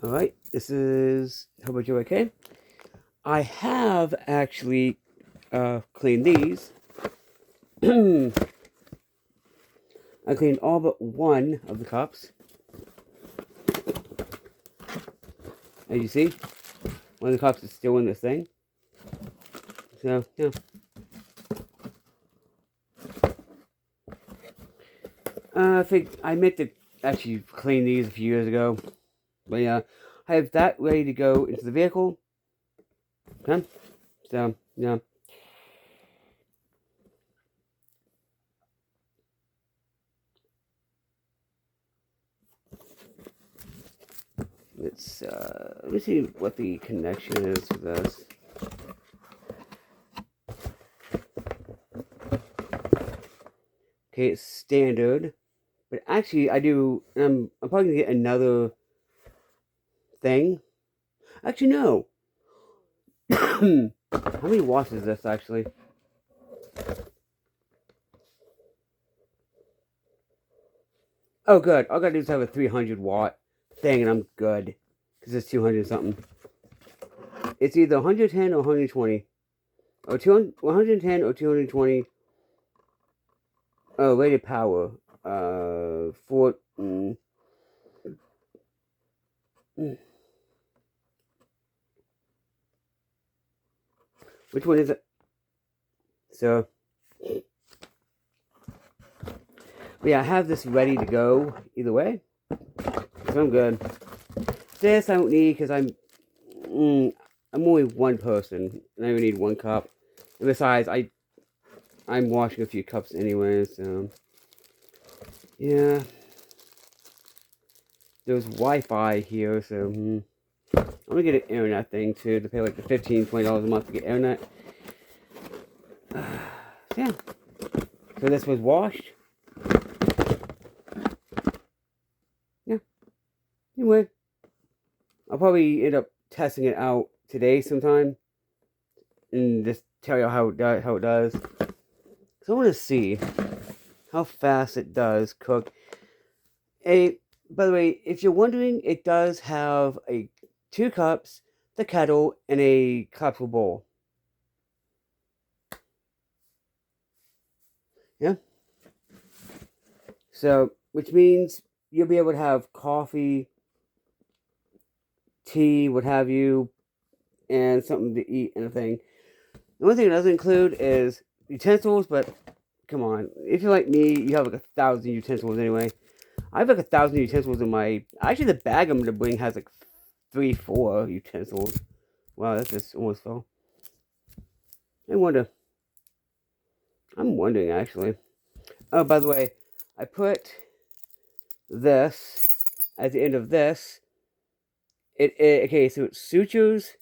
Alright, this is How About You Okay? I have actually cleaned these. I cleaned all but one of the cups. As you see, one of the cups is still in this thing. So, yeah. I think I meant to actually clean these a few years ago. But yeah, I have that ready to go into the vehicle. Okay? So, yeah. Let me see what the connection is to this. Okay, it's standard. But actually, I'm probably going to get another thing. Actually, no. How many watts is this, actually? Oh, good. All I gotta do is have a 300 watt thing, and I'm good. Because it's 200 something. It's either 110 or 120. Or 200, 110 or 220. Oh, rated power. For. Which one is it? So. But yeah, I have this ready to go either way. So I'm good. This I don't need because I'm only one person, and I only need one cup. And besides, I'm washing a few cups anyway, so yeah. There's Wi-Fi here, so I'm gonna get an internet thing too to pay like the $15-20 a month to get internet. So yeah. So this was washed. Yeah. Anyway, I'll probably end up testing it out today sometime, and just tell you how it does. So I want to see how fast it does cook. By the way, if you're wondering, it does have 2 cups, the kettle, and a collapsible bowl. Yeah. So, which means you'll be able to have coffee, tea, what have you, and something to eat and a thing. The only thing it doesn't include is utensils, but come on. If you're like me, you have like 1,000 utensils anyway. I have like 1,000 utensils in my. Actually, the bag I'm gonna bring has like 3-4 utensils. Wow, that's just almost full. I wonder. I'm wondering actually. Oh, by the way, I put this at the end of this. Okay, so it's sutures,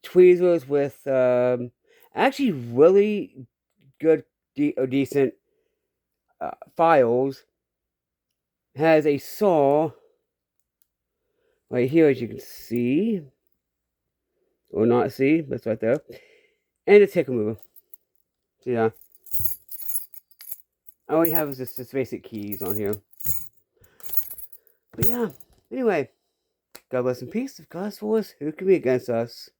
tweezers with actually really good, decent files. Has a saw right here, as you can see, or not see, but it's right there, and a tick remover. So yeah, I only have just basic keys on here. But yeah, anyway, God bless and peace. If God's for us, who can be against us?